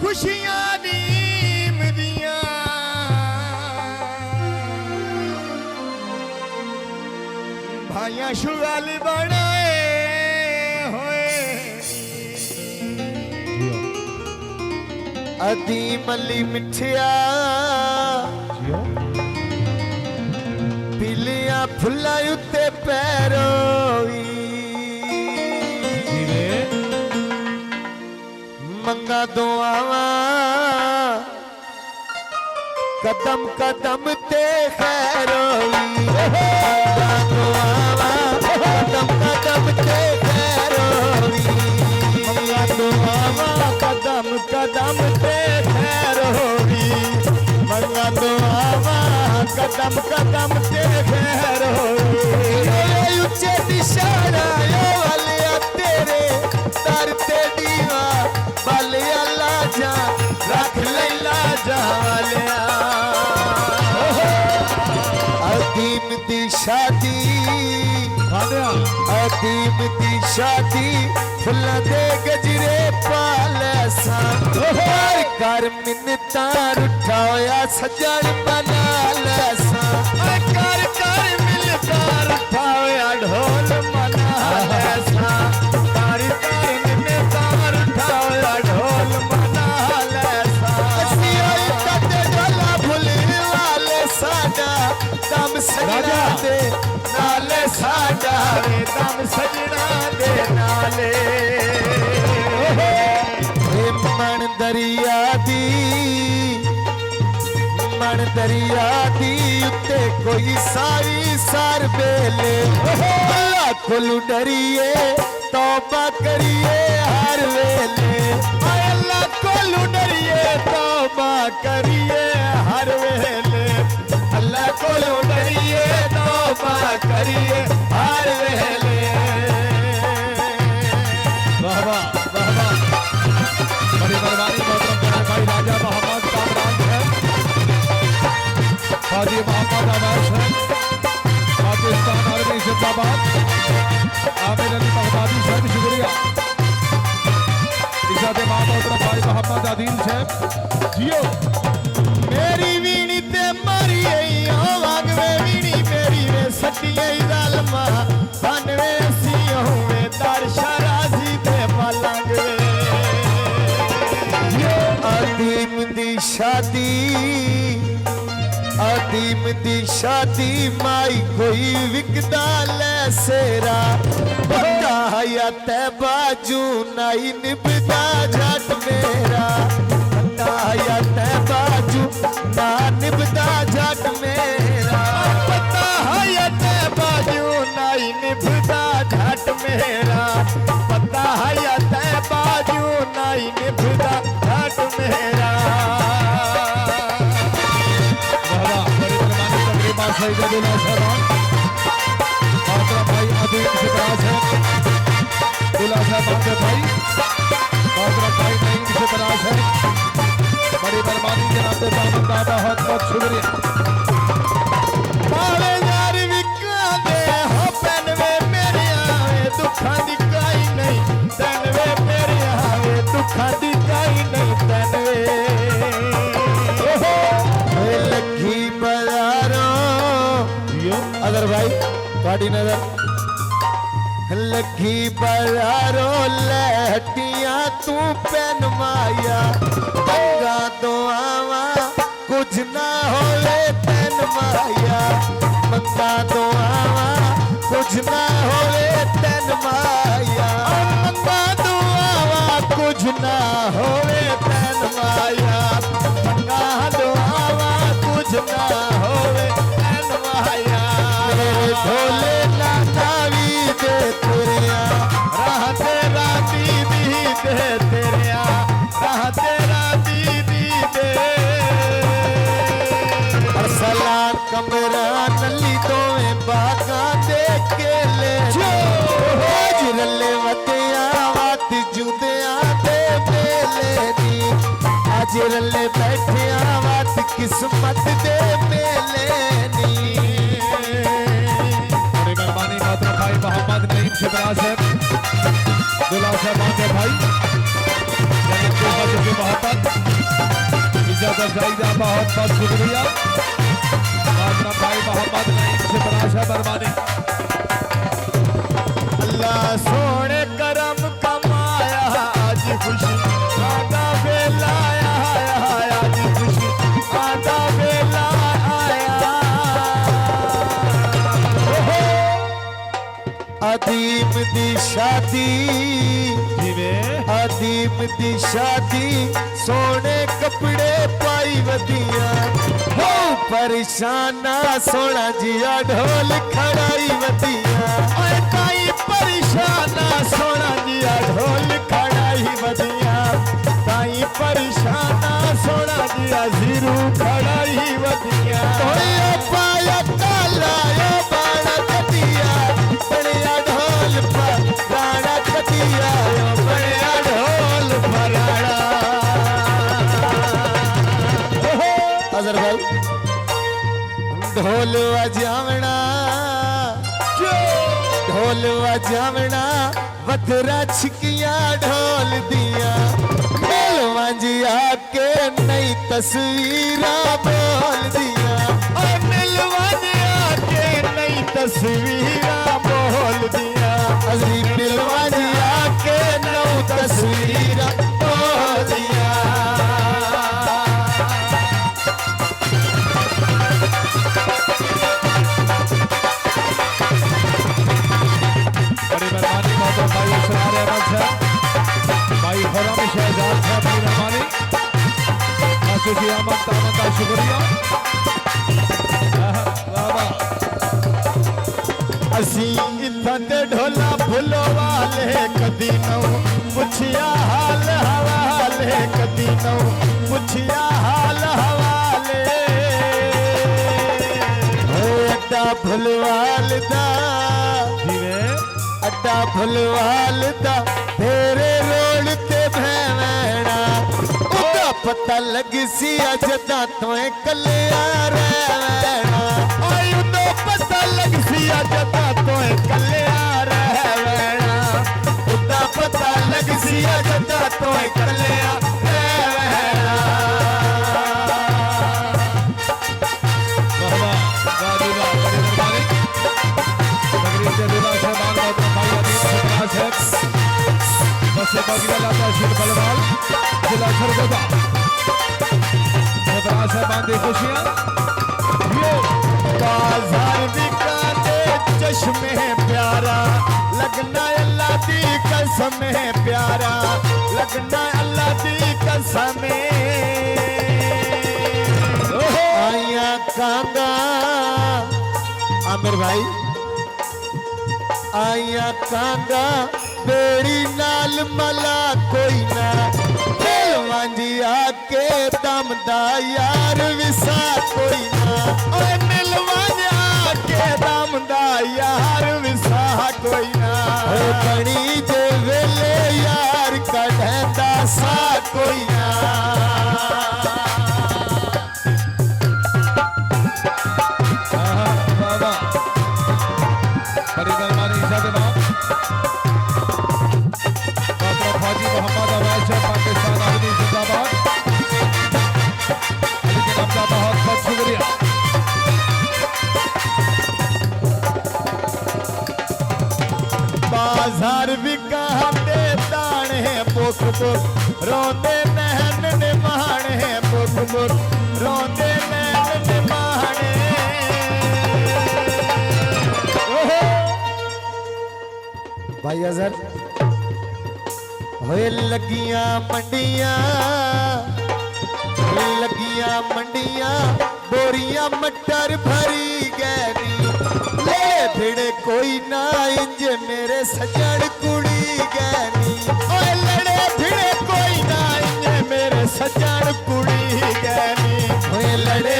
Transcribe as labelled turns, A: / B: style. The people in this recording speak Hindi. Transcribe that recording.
A: खुशियां नीम दिया भाइयां शुगल बनाए होए अदी मली मिठिया पीलिया फुल्ला उत्ते पैरोवी मंगा दुआवा कदम कदम ते खैरोवी मंगा दुआवा कदम कदम ते खैरोवी मंगा दुआवा कदम कदम ते खैरोवी मंगा दुआवा कदम कदम ते खैरोवी उच्चे निशाना यो वालिया तेरे दर ते दीवा वालिया लाजा रख लैला जालिया अदीम दी शादी अदीम दी शादी फुल्ला दे गजरे पाले सा कर मिन्नता रुठा होया सजन बना ले सा कर कर मिलता रुठा होया ढोल मना ले सा कर कर मिन्नता रुठा होया ढोल मना ले सा सिया कते डोला भुलने वाले साडा दम सजना दे नाले साडा वे दम सजना दे नाले मन दरिया दी उत्ते कोई सारी सार बेले अल्लाह कोलू डरिए तौबा करिए हर वेले अल्लाह कोलू डरिए तौबा करिए हर वेले अल्लाह कोलू डरिए तौबा करिए हर वेले वाह वाह वाह वाह बड़ी मेहरबानी मोहतरम भाई राजा मोहम्मद कामरान है हाजी मोहम्मद अवैस है पाकिस्तान आर्मी जिंदाबाद आमिर अली बगदादी साहब शुक्रिया इजाज़त मोहतरम भाई मोहम्मद आदिल साहब जियो मेरी वीणी ते मारी ओ वागवे वीणी मेरी वे सटिए जालमा बनवे सी होवे दर शराजी ते पलंगवे अदीम दी शादी माई कोई विकदा ले सेरा बंदा या ते बाजू नाई निभदा जट मेरा बंदा या ते बाजू ना निभदा जट मेरा बंदा या ते बाजू नाई निभदा जट मेरा बंदा या ते बाजू नाई निभदा जट मेरा सईदुल्लाह साहब मातरा भाई अदीम सिकराज है दुल्हा साहब बांधे भाई मातरा भाई नईम सिकराज है बड़ी मेहरबानी जनाब दामन का बहुत बहुत शुक्रिया पाले यार विका दे हो पनवे मेरे आवे दुखा दी काई नहीं तनवे मेरे आवे दुखा दी काई नहीं तनवे लखी बजारो अगर भाई थोड़ी नजर लगी बजारो लहटियां तू पेन माया पंगा तो आवा कुछ ना होले पेन माया पंगा तो आवा कुछ ना होले पेन माया पंगा तो आवा कुछ ना होले पेन माया पंगा तो आवा कुछ ना होले पेन माया भोले नावी दे तेरिया राह तेरा दीदी दे तेरिया राह तेरा दीदी दे अरसलान कमरा नली दोवें बागा दे के ले जिरले वतिया वात जुदिया दे मेले नी जिरले बैठिया वात किस्मत दे मेले नी
B: शिवराज साहब दुल्हा साहब आगे भाई मोहब्बत इज्जत अफजाई का बहुत बहुत शुक्रिया अपना भाई मोहम्मद नईम शिवराज साहब बरमानी।
A: अल्लाह सोने करम कमाया आज खुशी आदा बेला आया आज खुशी आदा बेला आया अदीम दी शादी अदीम दी शादी सोने कपड़े पाई वदिया हो परेशाना सोना जिया ढोल खड़ाई वदिया ताई परेशाना सोना जिया ढोल खड़ाई वदिया ताई परेशाना सोना जिया जीरू खड़ाई वदिया पाया काला बाड़ा कटिया बड़िया ढोल पर राणा कटिया बड़िया ढोल पर अजर भाई ढोल बजावना ढोल बजावना वधरा छिकिया ढोल दिया मिलवांजिया के नई तस्वीरा बोल दिया मिलवांजिया के नई तस्वीरा बोल दिया अजी मिलवांजिया के नौ तस्वीरा बोल दिया भाई असरार अहमद साहब भाई खुरम शहजाद साहब की मेहरबानी आशीष अहमद तामन का शुक्रिया असी इत्थां दे ढोला फुलो वाले कदी नौ पुछिया हाल हवाले कदी नौ पुछिया हाल हवाले अड्डा फुलवाल दा अड्डा फुलवाल दा तेरे रोड ते भैवना उदा पता लग सी अजदा तोए कलिया रहना आई उदा पता लग सी अजदा तोए कलिया रहना उदा पता लग सी अजदा तोए कलिया रहना
B: वाह वाह बसे बगल तहसील बलवाल जिला सरगोदा शिवराज साहब बांधे खुशियां
A: बाजार बिकाते चश्मे प्यारा लगना अल्लाह दी कसम प्यारा लगना अल्लाह दी कसम आया कांगा आमिर भाई आया कांगा बेड़ी नाल मला कोई ना मिलवांजिया के दमदा यार विसा कोई ना मिलवांजिया के दमदा यार विसा कोई ना बड़ी जे वेले यार कढ़दा सा कोई ना
B: बड़ी मेहरबानी इजाजत फौजी मोहम्मद अवैस साहब पाकिस्तान आर्मी जिंदाबाद लेकिन आपका बहुत बहुत शुक्रिया
A: बाजार भी कहते दाने बुक बुक रोंदे नहन निमाणे बुक बुक रोंदे नहन निमाणे भाई अजहर होए लगियां मंडियां बोरियां मटर भरी गैनी ले भिड़े कोई ना इंज मेरे सजन कुड़ी गैनी ओए लड़े भिड़े कोई ना इंज मेरे सजन कुड़ी गैनी ओए लड़े